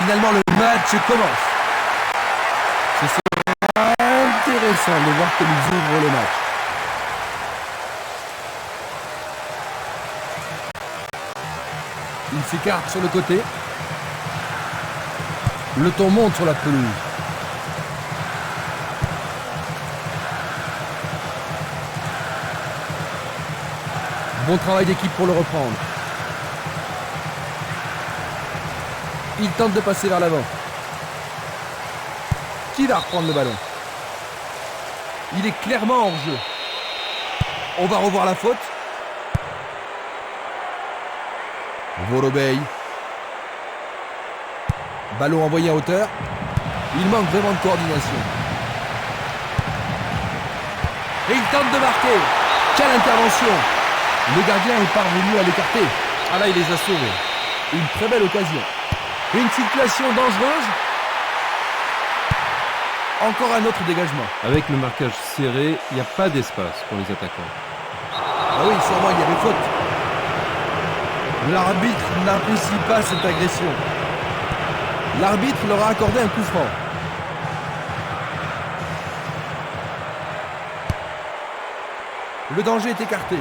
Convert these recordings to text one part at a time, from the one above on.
finalement, le match commence. Ce sera intéressant de voir comme ils ouvrent le match. Il s'écarte sur le côté. Le ton monte sur la pelouse. Bon travail d'équipe pour le reprendre. Il tente de passer vers l'avant. Qui va reprendre le ballon? Il est clairement hors jeu. On va revoir la faute. Volobey. Ballon envoyé en hauteur. Il manque vraiment de coordination. Et il tente de marquer. Quelle intervention! Le gardien est parvenu à l'écarter. Ah là, il les a sauvés. Une très belle occasion. Une situation dangereuse. Encore un autre dégagement. Avec le marquage serré, il n'y a pas d'espace pour les attaquants. Ah oui, sûrement il y avait faute. L'arbitre n'apprécie pas cette agression. L'arbitre leur a accordé un coup franc. Le danger est écarté.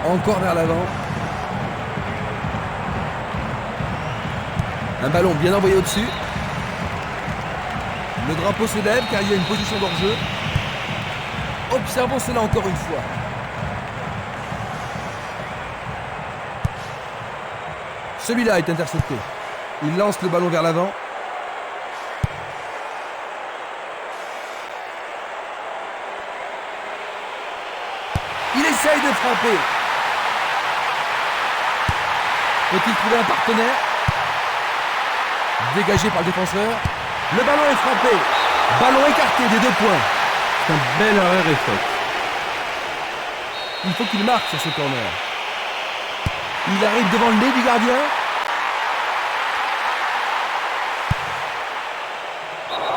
Encore vers l'avant. Un ballon bien envoyé au-dessus. Le drapeau se lève car il y a une position d'hors-jeu. Observons cela encore une fois. Celui-là est intercepté. Il lance le ballon vers l'avant. Il essaye de frapper. Peut-il trouver un partenaire? Dégagé par le défenseur. Le ballon est frappé. Ballon écarté des 2 points. C'est un bel arrêt et faute. Il faut qu'il marque sur ce corner. Il arrive devant le nez du gardien.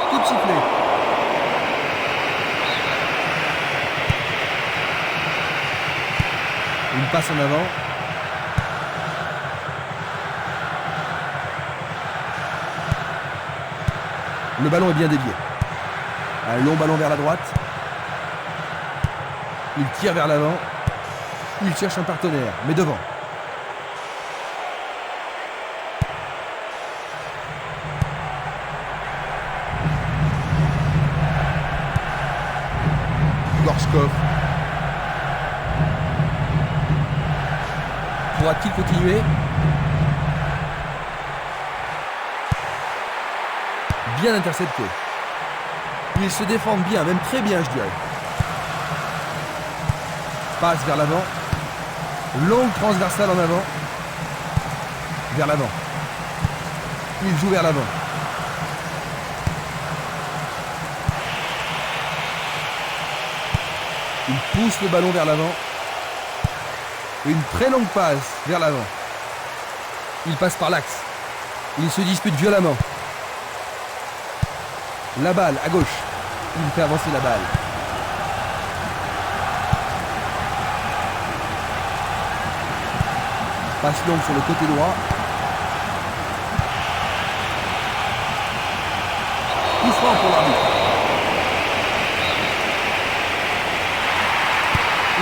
Coup de sifflet. Une passe en avant. Le ballon est bien dévié. Un long ballon vers la droite. Il tire vers l'avant. Il cherche un partenaire, mais devant. Gorskov. Pourra-t-il continuer? Bien intercepté. Ils se défendent bien, même très bien, je dirais. Passe vers l'avant. Longue transversale en avant. Vers l'avant. Il joue vers l'avant. Il pousse le ballon vers l'avant. Une très longue passe vers l'avant. Il passe par l'axe. Il se dispute violemment. La balle à gauche. Il fait avancer la balle. Passe longue sur le côté droit. Coup franc pour l'arbitre.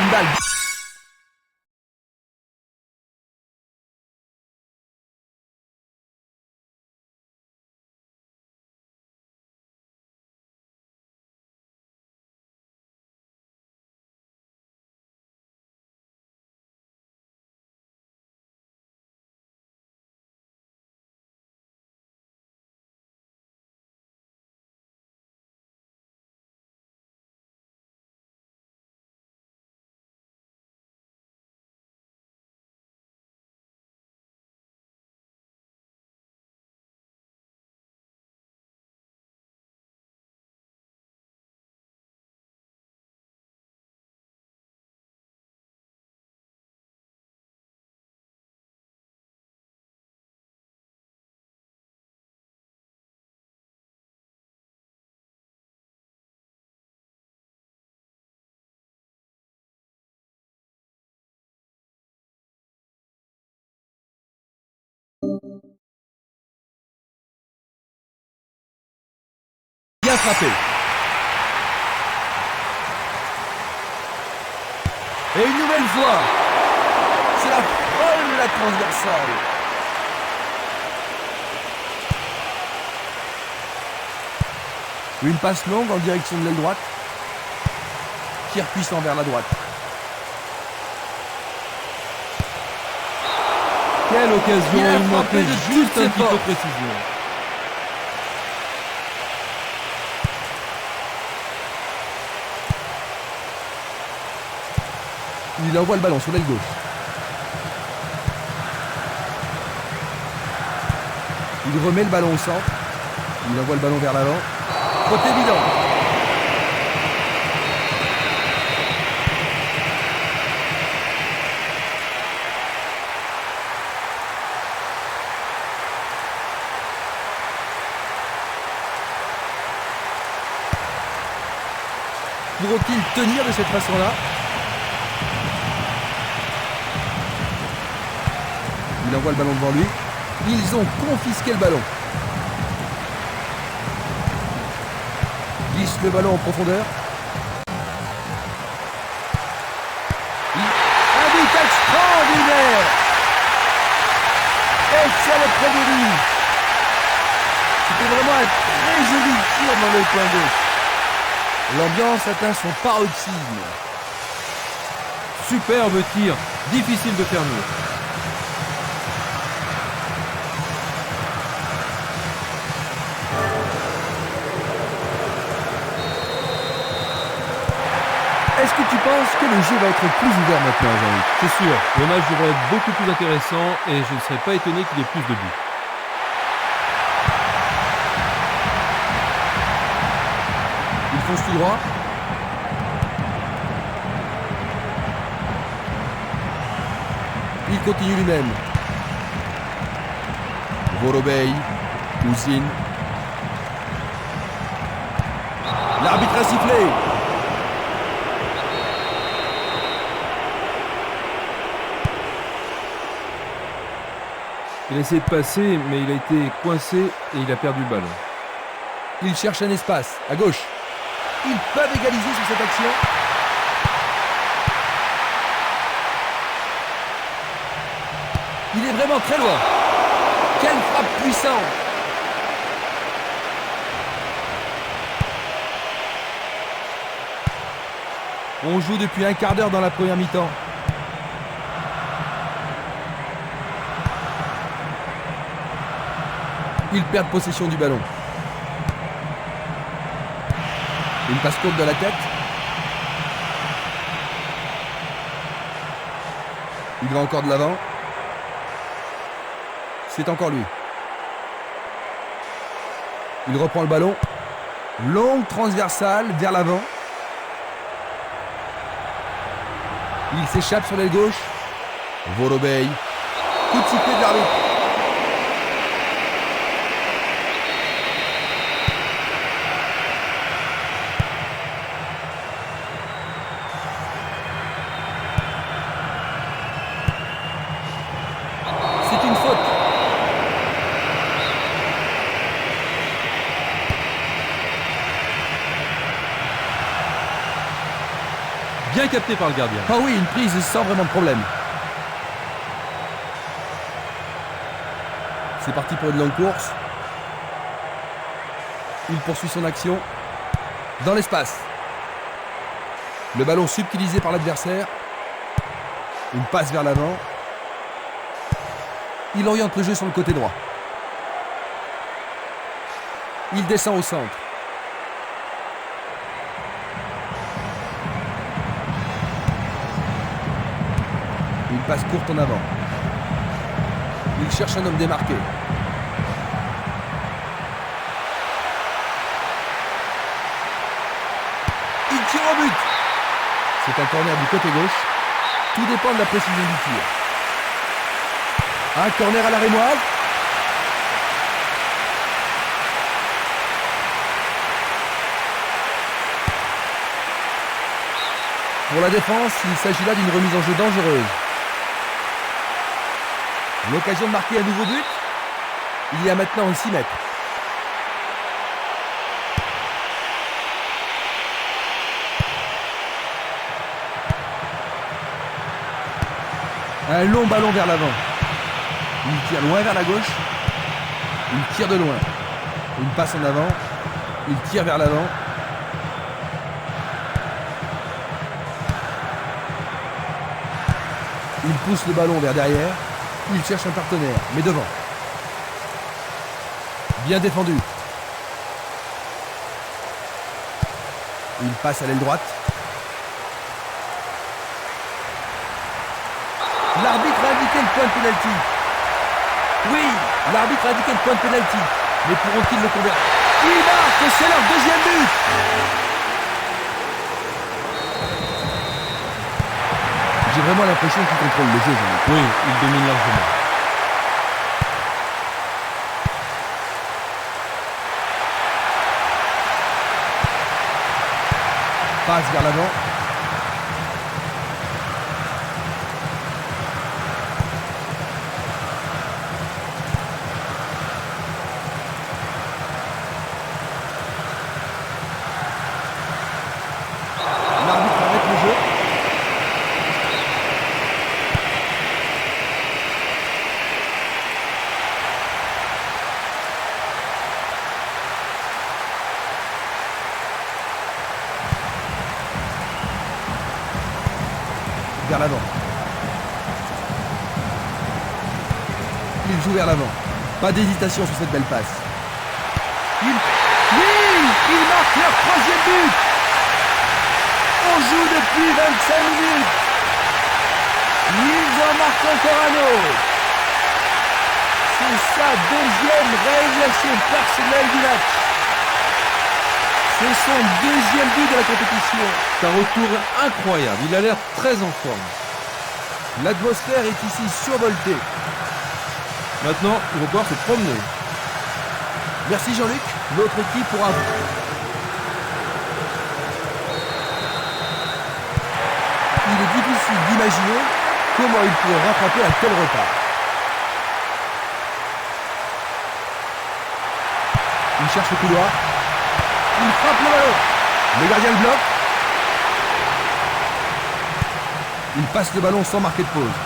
Une balle. Bien frappé. Et une nouvelle fois, c'est la folle de la transversale. Une passe longue en direction de l'aile droite. Tir puissant vers la droite. Quelle occasion, Il a il frappé manquait de juste toutes un ses petit peu de forces. précision. Il envoie le ballon sur l'aile gauche. Il remet le ballon au centre. Il envoie le ballon vers l'avant. Faute évident. Pourront-ils tenir de cette façon-là? Il envoie le ballon devant lui. Ils ont confisqué le ballon. Glisse le ballon en profondeur. Un but extraordinaire! Et c'est le près de lui. C'était vraiment un très joli tir dans le coin gauche. L'ambiance atteint son paroxysme. Superbe tir, difficile de faire mieux. Est-ce que tu penses que le jeu va être plus ouvert maintenant, Jean-Luc? C'est sûr, le match devrait être beaucoup plus intéressant et je ne serais pas étonné qu'il y ait plus de buts. Il fonce tout droit. Il continue lui-même. Vorobey, Ouzine. L'arbitre a sifflé. Il a essayé de passer, mais il a été coincé et il a perdu le ballon. Il cherche un espace, à gauche. Ils peuvent égaliser sur cette action. Il est vraiment très loin. Quelle frappe puissante! On joue depuis un quart d'heure dans la première mi-temps. Ils perdent possession du ballon. Une passe courte de la tête. Il va encore de l'avant. C'est encore lui. Il reprend le ballon. Longue transversale vers l'avant. Il s'échappe sur l'aile gauche. Vorobey. Coup de sifflet de l'arbitre. C'est une faute. Bien capté par le gardien. Ah oui, une prise sans vraiment de problème. C'est parti pour une longue course. Il poursuit son action. Dans l'espace. Le ballon subtilisé par l'adversaire. Une passe vers l'avant. Il oriente le jeu sur le côté droit. Il descend au centre. Une passe courte en avant. Il cherche un homme démarqué. Il tire au but. C'est un corner du côté gauche. Tout dépend de la précision du tir. Un corner à la rémoise. Pour la défense, il s'agit là d'une remise en jeu dangereuse. L'occasion de marquer un nouveau but. Il y a maintenant 6 mètres. Un long ballon vers l'avant. Il tire loin vers la gauche. Il tire de loin. Une passe en avant. Il tire vers l'avant. Il pousse le ballon vers derrière. Il cherche un partenaire, mais devant. Bien défendu. Il passe à l'aile droite. L'arbitre a indiqué le point de pénalty. Oui, l'arbitre a indiqué le point de pénalty. Mais pourront-ils le convertir? Il marque, c'est leur deuxième but. J'ai vraiment l'impression qu'il contrôle le jeu, Jean-Luc. Oui, il domine largement. Passe vers l'avant. L'arbitre arrête le jeu. Vers l'avant. Il joue vers l'avant. Pas d'hésitation sur cette belle passe. Oui, il marque leur troisième but. On joue depuis 25 minutes. Ils en marquent encore un autre. C'est sa deuxième réalisation personnelle du match. C'est son deuxième but de la compétition. C'est un retour incroyable. Il a l'air très en forme. L'atmosphère est ici survoltée. Maintenant, il va pouvoir se promener. Merci Jean-Luc. Notre équipe pourra... Il est difficile d'imaginer comment il pourrait rattraper un tel retard. Il cherche le couloir. Il frappe le ballon. Le gardien le bloque. Il passe le ballon sans marquer de pause.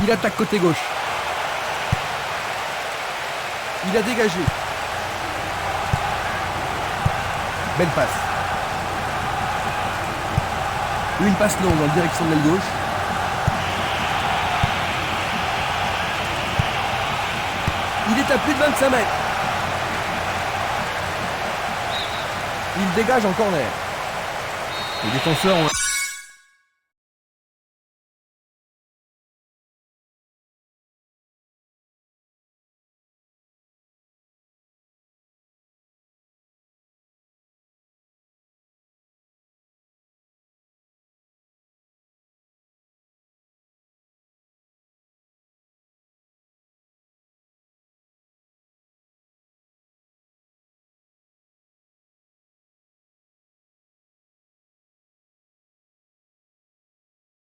Il attaque côté gauche. Il a dégagé. Belle passe. Une passe longue en direction de l'aile gauche. Il est à plus de 25 mètres. Il dégage en corner. Les défenseurs ont...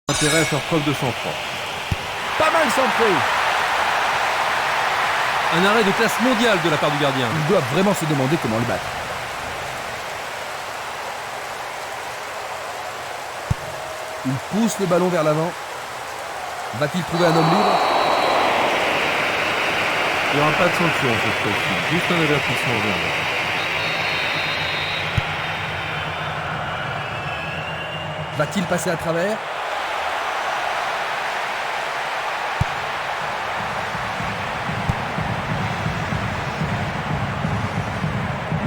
intérêt à faire preuve de sang-froid. Pas mal centré. Un arrêt de classe mondiale de la part du gardien. Ils doivent vraiment se demander comment le battre. Il pousse le ballon vers l'avant. Va-t-il trouver un homme libre? Il n'y aura pas de sanction cette fois-ci. Juste un avertissement verbal. Va-t-il passer à travers?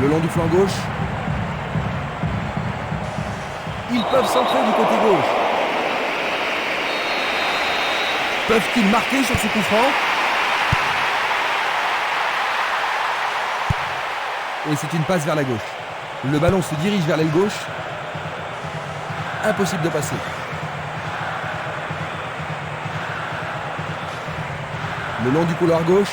Le long du flanc gauche. Ils peuvent centrer du côté gauche. Peuvent-ils marquer sur ce coup franc? Et c'est une passe vers la gauche. Le ballon se dirige vers l'aile gauche. Impossible de passer. Le long du couloir gauche.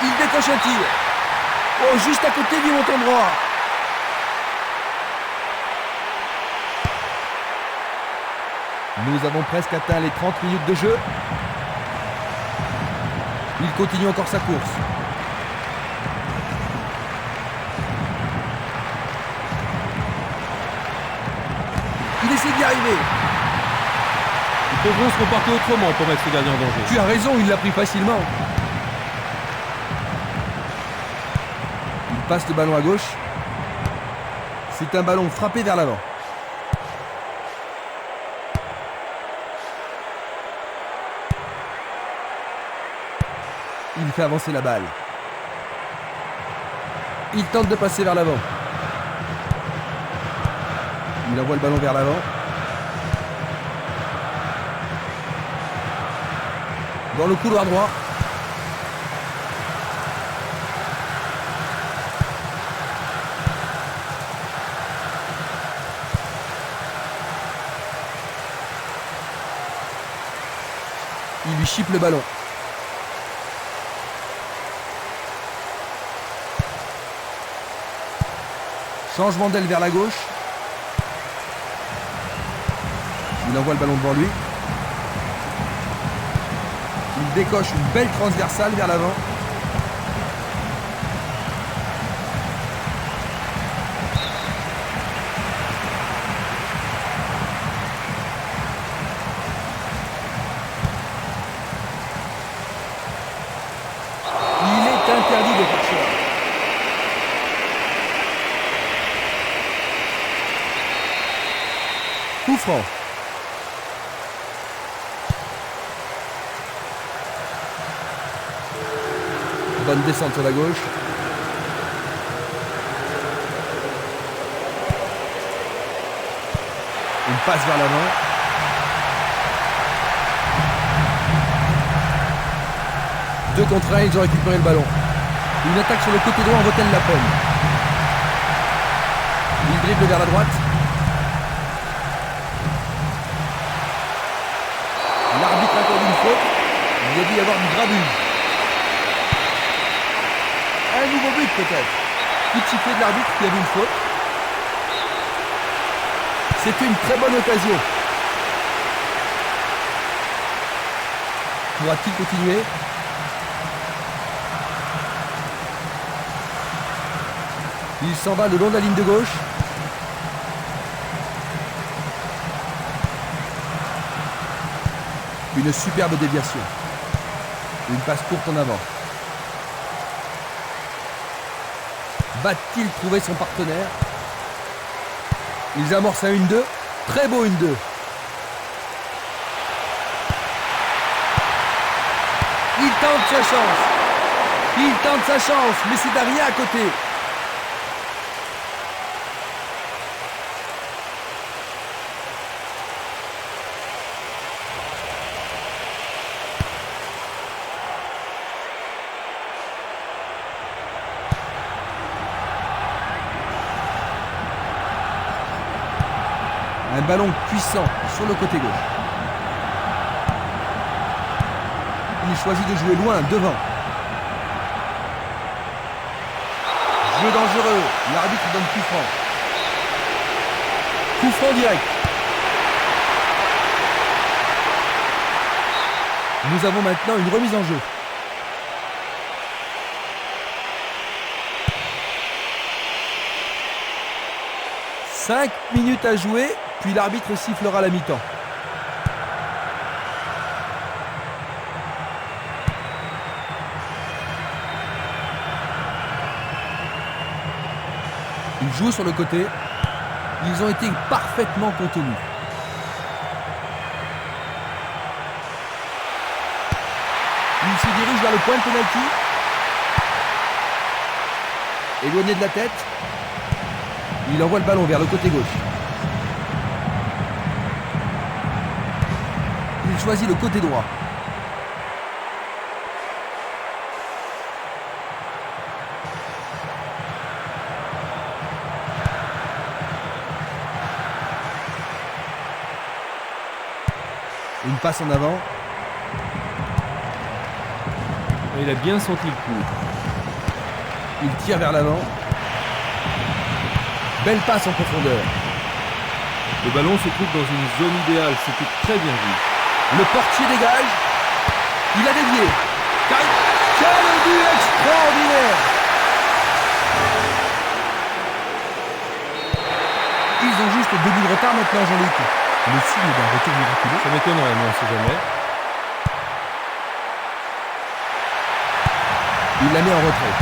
Il décoche un tir. Oh, juste à côté du montant droit. Nous avons presque atteint les 30 minutes de jeu. Il continue encore sa course. Il essaie d'y arriver. Ils devront se comporter autrement pour mettre ce gardien en danger. Tu as raison, il l'a pris facilement. Il passe le ballon à gauche. C'est un ballon frappé vers l'avant. Il fait avancer la balle. Il tente de passer vers l'avant. Il envoie le ballon vers l'avant. Dans le couloir droit. Il lui chipe le ballon. Changement d'aile vers la gauche. Il envoie le ballon devant lui. Il décoche une belle transversale vers l'avant. Il est interdit de faire cela. Coup franc. Bonne descente sur la gauche. Une passe vers l'avant. Deux contre un, ils ont récupéré le ballon. Une attaque sur le côté droit en vaut-elle la peine? Il dribble vers la droite. L'arbitre accorde une faute. Il a dû y avoir du grabuge. Un nouveau but peut-être. Coup de sifflet de l'arbitre qui a vu une faute. C'était une très bonne occasion. Pourra-t-il continuer? Il s'en va le long de la ligne de gauche. Une superbe déviation. Une passe courte en avant. Va-t-il trouver son partenaire? Ils amorcent un 1-2. Très beau 1-2. Il tente sa chance. Il tente sa chance, mais c'est à rien à côté. Un ballon puissant sur le côté gauche. Il choisit de jouer loin, devant. Jeu dangereux. L'arbitre donne coup franc. Coup franc direct. Nous avons maintenant une remise en jeu. « 5 minutes à jouer, puis l'arbitre sifflera la mi-temps. Ils jouent sur le côté. Ils ont été parfaitement contenus. Il se dirige vers le point de pénalty. Éloigné de la tête. Il envoie le ballon vers le côté gauche. Il choisit le côté droit. Une passe en avant. Il a bien senti le coup. Il tire vers l'avant. Belle passe en profondeur. Le ballon se trouve dans une zone idéale, c'était très bien vu. Le portier dégage. Il a dévié. Quel but extraordinaire! Ils ont juste 2 buts de retard maintenant, Jean-Luc. Le signe d'un retour miraculeux. Ça m'étonnerait, mais on ne sait jamais. Il la met en retrait.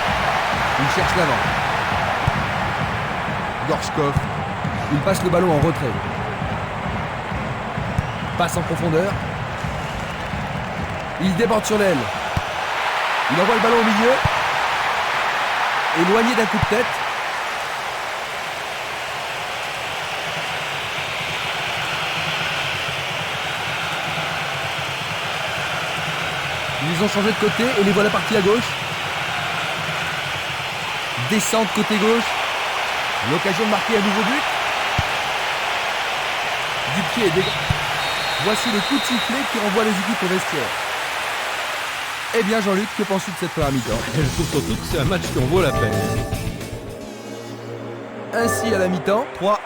Il cherche l'avant. Gorchkov. Il passe le ballon en retrait. Passe en profondeur. Il déborde sur l'aile. Il envoie le ballon au milieu. Éloigné d'un coup de tête. Ils ont changé de côté et les voilà partis à gauche. Descente côté gauche. L'occasion de marquer un nouveau but. Du pied. Voici le coup de sifflet qui renvoie les équipes au vestiaire. Eh bien Jean-Luc, que penses-tu de cette première mi-temps? Je trouve surtout que c'est un match qui en vaut la peine. Ainsi à la mi-temps, 3-1.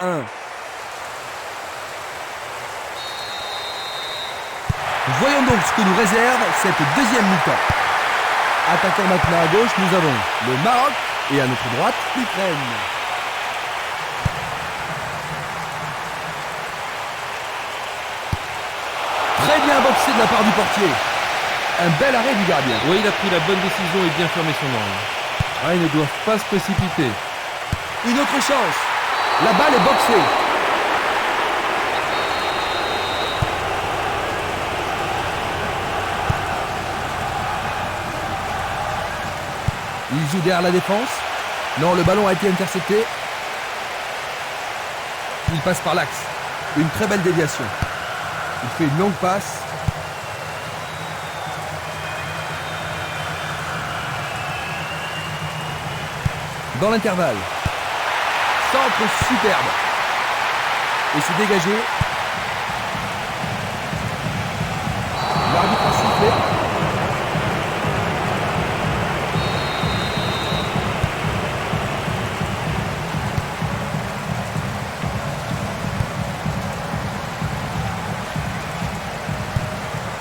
Voyons donc ce que nous réserve cette deuxième mi-temps. Attaquant maintenant à gauche, nous avons le Maroc et à notre droite, l'Ukraine. Très bien boxé de la part du portier. Un bel arrêt du gardien. Oui, il a pris la bonne décision et bien fermé son angle. Ah, ils ne doivent pas se précipiter. Une autre chance. La balle est boxée. Il joue derrière la défense. Non, le ballon a été intercepté. Il passe par l'axe. Une très belle déviation. Il fait une longue passe. Dans l'intervalle. Centre superbe. Et c'est dégagé. L'arbitre a sifflé.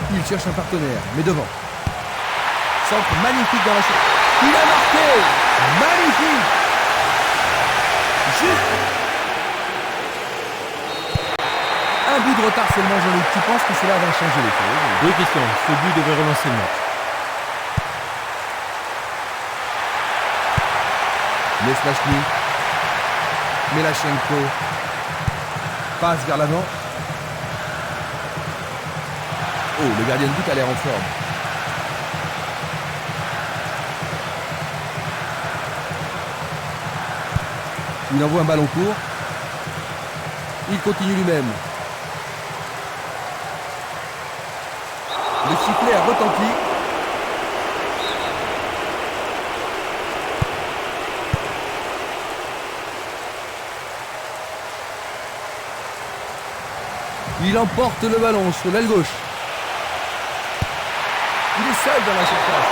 Il cherche un partenaire, mais devant. Centre magnifique dans la surface. Il a marqué! Magnifique! Juste un but de retard seulement, Jean-Luc. Tu penses que cela va changer les choses? Oui, Christian, ce but devrait relancer le match. Neslachny. Melachenko. Passe vers l'avant. Oh, le gardien de but a l'air en forme. Il envoie un ballon court. Il continue lui-même. Le sifflet a retenti. Il emporte le ballon sur l'aile gauche. Il est seul dans la surface.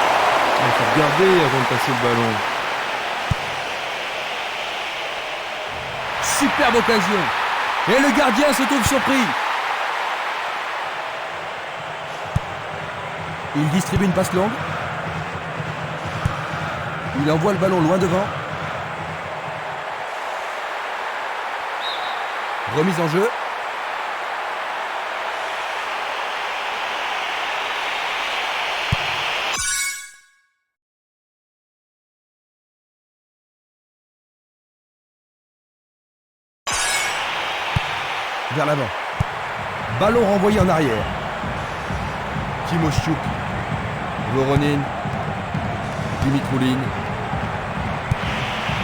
Il faut regarder avant de passer le ballon. Superbe occasion. Et le gardien se trouve surpris. Il distribue une passe longue. Il envoie le ballon loin devant. Remise en jeu. Vers l'avant. Ballon renvoyé en arrière. Timoshchuk. Voronin. Dimitroulin.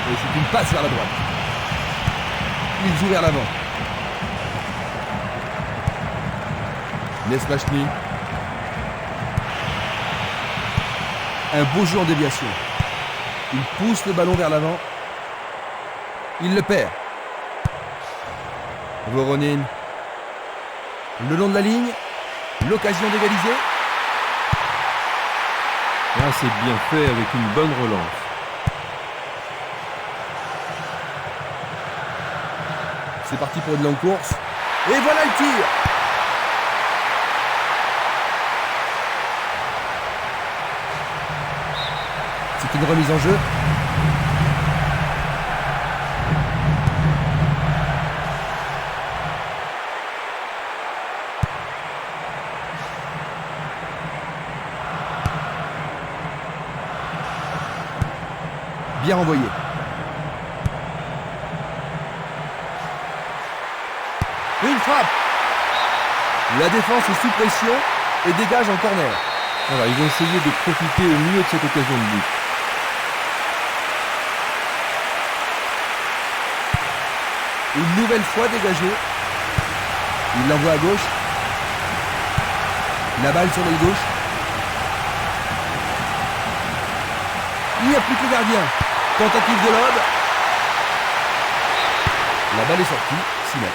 Et c'est une passe vers la droite. Il joue vers l'avant. Neslachny. Un beau jeu en déviation. Il pousse le ballon vers l'avant. Il le perd. Voronin. Le long de la ligne. L'occasion d'égaliser. Là, c'est bien fait avec une bonne relance. C'est parti pour une longue course. Et voilà le tir. C'est une remise en jeu. Bien renvoyé. Une frappe. La défense est sous pression et dégage en corner. Voilà, ils vont essayer de profiter au mieux de cette occasion de but. Une nouvelle fois dégagée. Il l'envoie à gauche. La balle sur l'œil gauche. Il n'y a plus que le gardien. Tentative de lob. La balle est sortie. 6 mètres.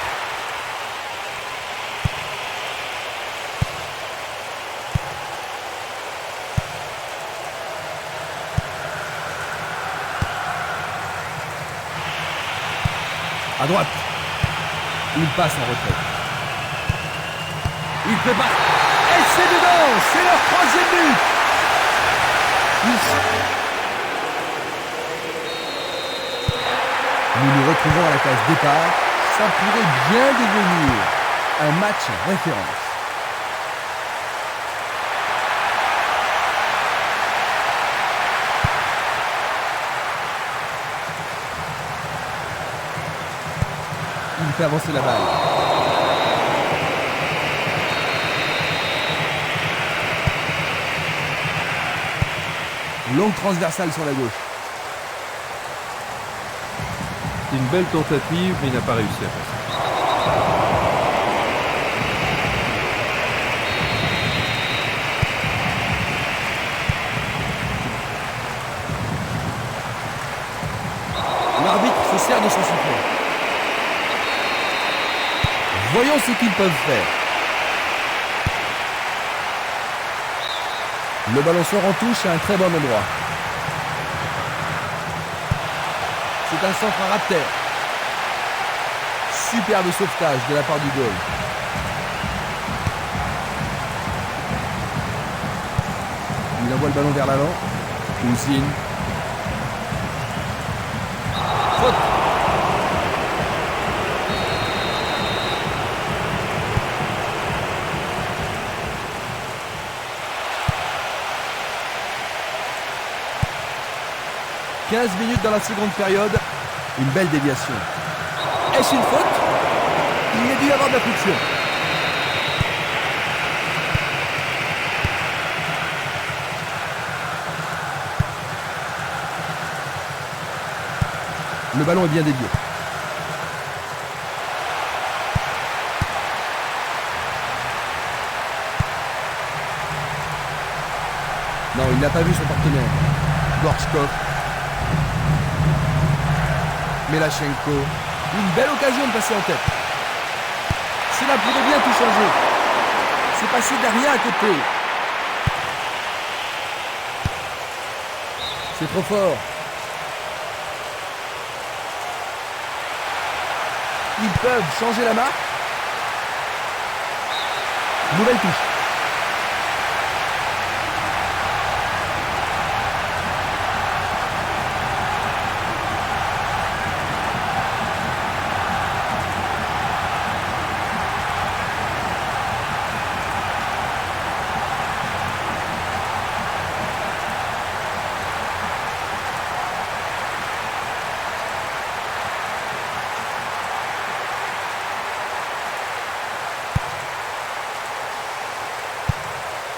À droite. Il passe en retrait. Il prépare. Et c'est dedans. C'est leur 3e but. Nous nous retrouvons à la case départ. Ça pourrait bien devenir un match référence. Il fait avancer la balle. Longue transversale sur la gauche. C'est une belle tentative, mais il n'a pas réussi à passer. L'arbitre se sert de son support. Voyons ce qu'ils peuvent faire. Le ballon sort en touche à un très bon endroit. C'est un centre à ras de terre. Superbe sauvetage de la part du goal. Il envoie le ballon vers l'avant. Ousine. Faute. « 15 minutes dans la seconde période. Une belle déviation. Est-ce une faute? Il y a dû y avoir de la friction. Le ballon est bien dévié. Non, il n'a pas vu son partenaire. Gorchkov. Melachenko. Une belle occasion de passer en tête. Cela pourrait bien tout changer. C'est passé derrière à côté. C'est trop fort. Ils peuvent changer la marque. Nouvelle touche.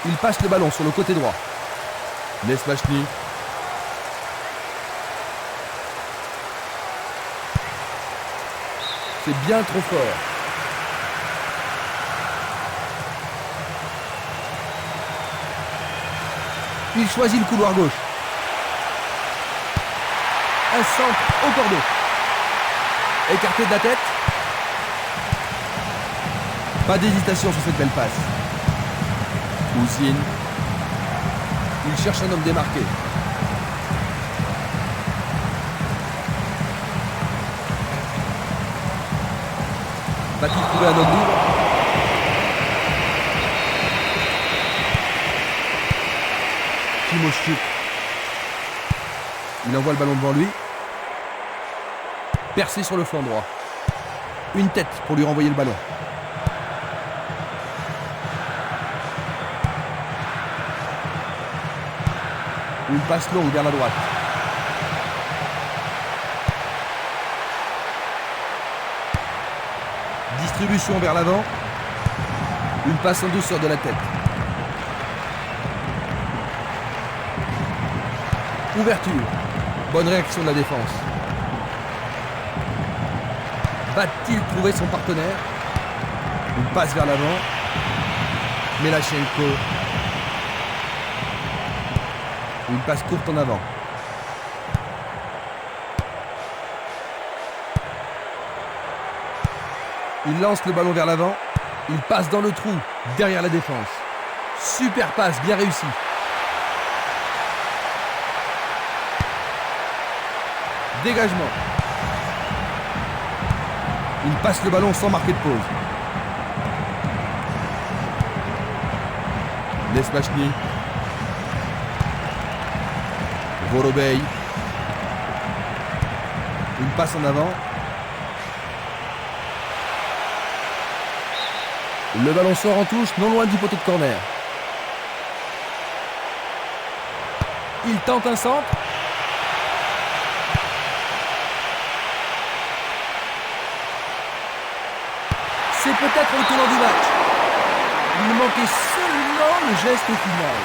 Il passe le ballon sur le côté droit. Nesmachny. C'est bien trop fort. Il choisit le couloir gauche. Un centre au cordeau. Écarté de la tête. Pas d'hésitation sur cette belle passe. Ousine. Il cherche un homme démarqué. Va-t-il trouver un homme libre? Timoshchuk. Il envoie le ballon devant lui. Percé sur le flanc droit. Une tête pour lui renvoyer le ballon. Une passe longue vers la droite. Distribution vers l'avant. Une passe en douceur de la tête. Ouverture. Bonne réaction de la défense. Va-t-il trouver son partenaire? Une passe vers l'avant. Melachenko. Une passe courte en avant. Il lance le ballon vers l'avant. Il passe dans le trou, derrière la défense. Super passe, bien réussi. Dégagement. Il passe le ballon sans marquer de pause. Nesmachny. Vorobey. Une passe en avant. Le ballon sort en touche, non loin du poteau de corner. Il tente un centre. C'est peut-être le tournant du match. Il manquait seulement le geste final.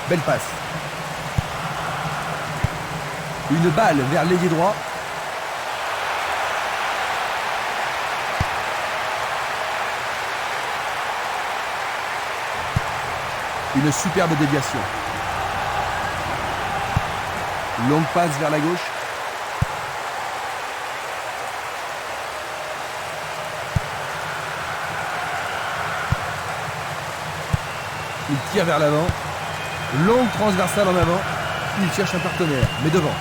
Belle passe. Une balle vers l'ailier droit. Une superbe déviation. Longue passe vers la gauche. Il tire vers l'avant. Longue transversale en avant. Il cherche un partenaire, mais devant.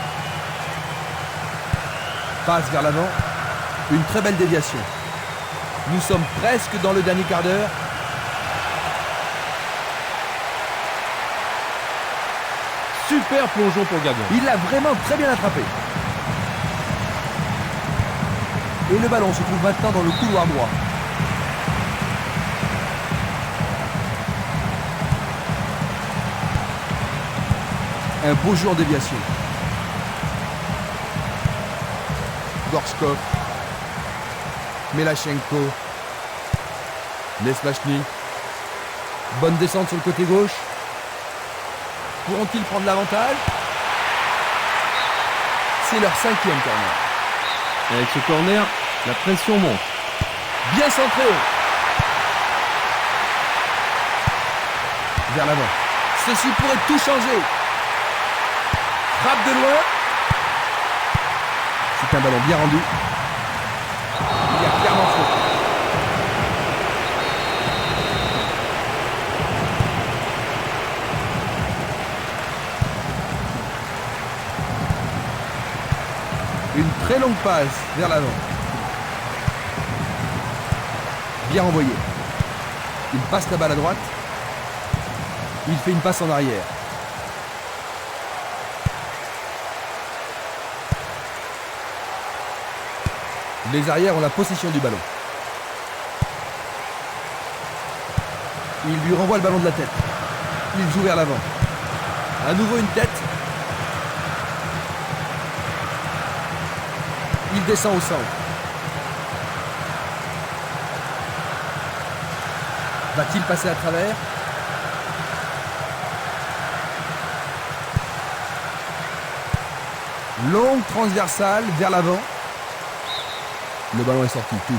Passe vers l'avant. Une très belle déviation. Nous sommes presque dans le dernier quart d'heure. Super plongeon pour Gabon. Il l'a vraiment très bien attrapé. Et le ballon se trouve maintenant dans le couloir droit. Un beau jeu en déviation. Gorshkov. Melachenko. Nesmachny. Bonne descente sur le côté gauche. Pourront-ils prendre l'avantage? C'est leur 5e corner. Et avec ce corner, la pression monte. Bien centré. Vers l'avant. Ceci pourrait tout changer. Frappe de loin. C'est un ballon bien rendu. Il y a clairement faute. Une très longue passe vers l'avant. Bien envoyé. Il passe la balle à droite. Il fait une passe en arrière. Les arrières ont la possession du ballon. Il lui renvoie le ballon de la tête. Il joue vers l'avant. À nouveau une tête. Il descend au centre. Va-t-il passer à travers? Longue transversale vers l'avant. Le ballon est sorti, touche.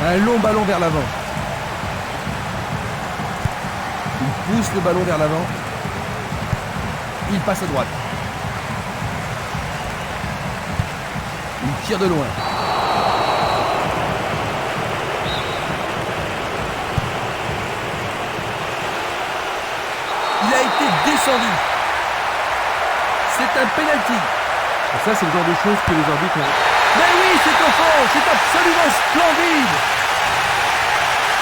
Un long ballon vers l'avant. Il pousse le ballon vers l'avant. Il passe à droite. Il tire de loin. Il a été descendu. C'est un penalty. Et ça, c'est le genre de choses que les arbitres ont. Mais oui, c'est au fond, c'est absolument splendide.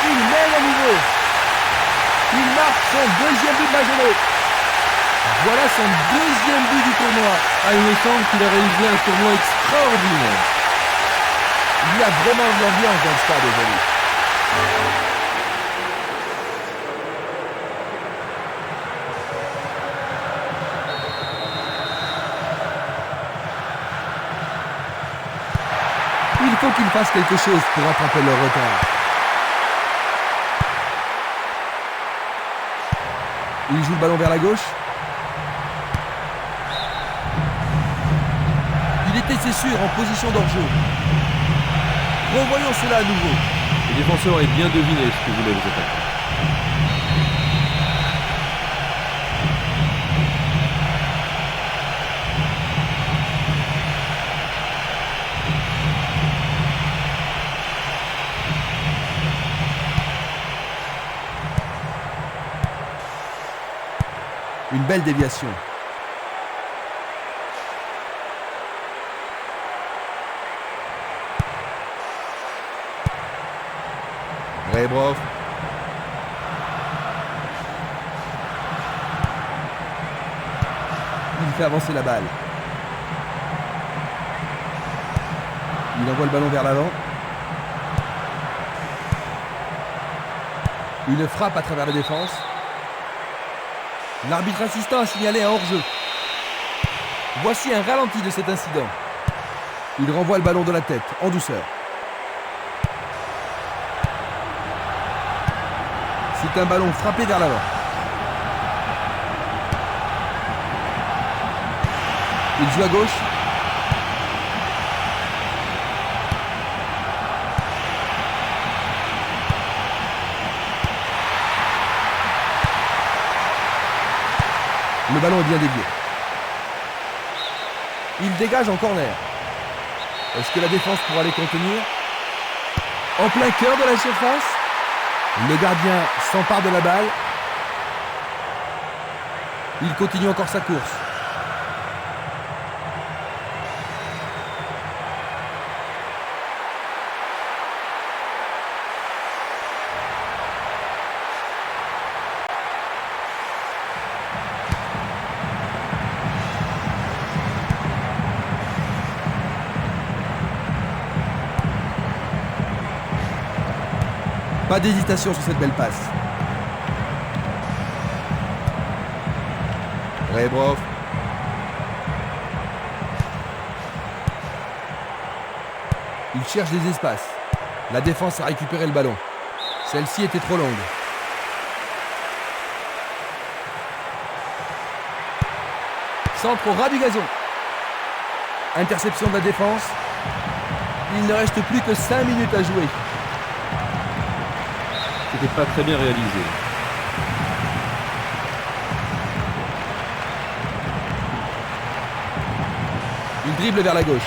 Il mène à nouveau. Il marque son deuxième but de Magenot. Voilà son deuxième but du tournoi. Ah, il me semble qu'il a réalisé un tournoi extraordinaire. Il y a vraiment de l'ambiance dans le stade aujourd'hui. Il faut qu'ils fassent quelque chose pour rattraper leur retard. Il joue le ballon vers la gauche. Il était, c'est sûr, en position d'hors-jeu. Revoyons cela à nouveau. Le défenseur avait bien deviné ce que voulaient les attaquants. Une belle déviation. Rebrov. Il fait avancer la balle. Il envoie le ballon vers l'avant. Une frappe à travers la défense. L'arbitre assistant a signalé un hors-jeu. Voici un ralenti de cet incident. Il renvoie le ballon de la tête, en douceur. C'est un ballon frappé vers l'avant. Il joue à gauche. Le ballon est bien dévié. Il dégage en corner. Est-ce que la défense pourra les contenir? En plein cœur de la surface. Le gardien s'empare de la balle. Il continue encore sa course. Pas d'hésitation sur cette belle passe. Rebrov. Il cherche des espaces. La défense a récupéré le ballon. Celle-ci était trop longue. Centre au ras du gazon. Interception de la défense. Il ne reste plus que 5 minutes à jouer. C'était pas très bien réalisé. Il dribble vers la gauche.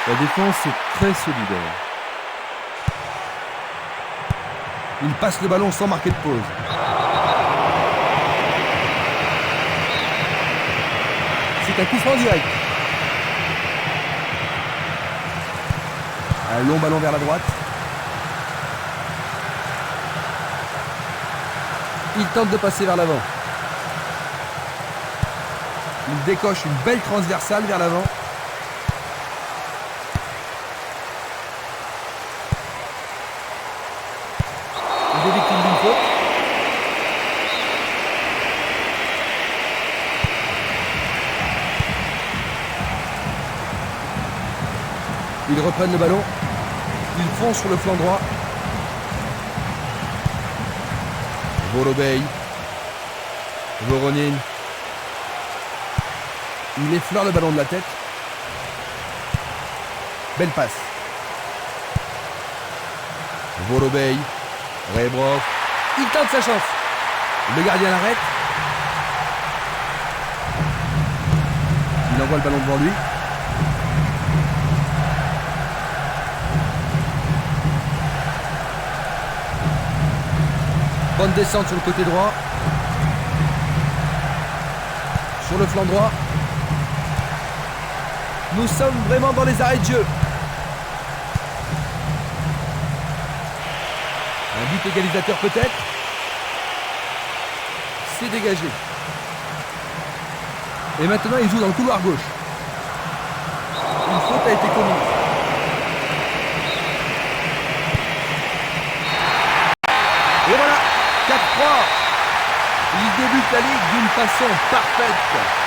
La défense est très solidaire. Il passe le ballon sans marquer de pause. C'est un coup franc direct. Un long ballon vers la droite. Il tente de passer vers l'avant. Il décoche une belle transversale vers l'avant. Il est victime d'une faute. Ils reprennent le ballon. Ils foncent sur le flanc droit. Vorobey. Voronin. Il effleure le ballon de la tête. Belle passe. Vorobey. Rebrov. Il tente sa chance. Le gardien l'arrête. Il envoie le ballon devant lui. Bonne descente sur le côté droit. Sur le flanc droit. Nous sommes vraiment dans les arrêts de jeu. Un but égalisateur peut-être. C'est dégagé. Et maintenant il joue dans le couloir gauche. Une faute a été commise. Et voilà, 4-3. Il débute la ligue d'une façon parfaite.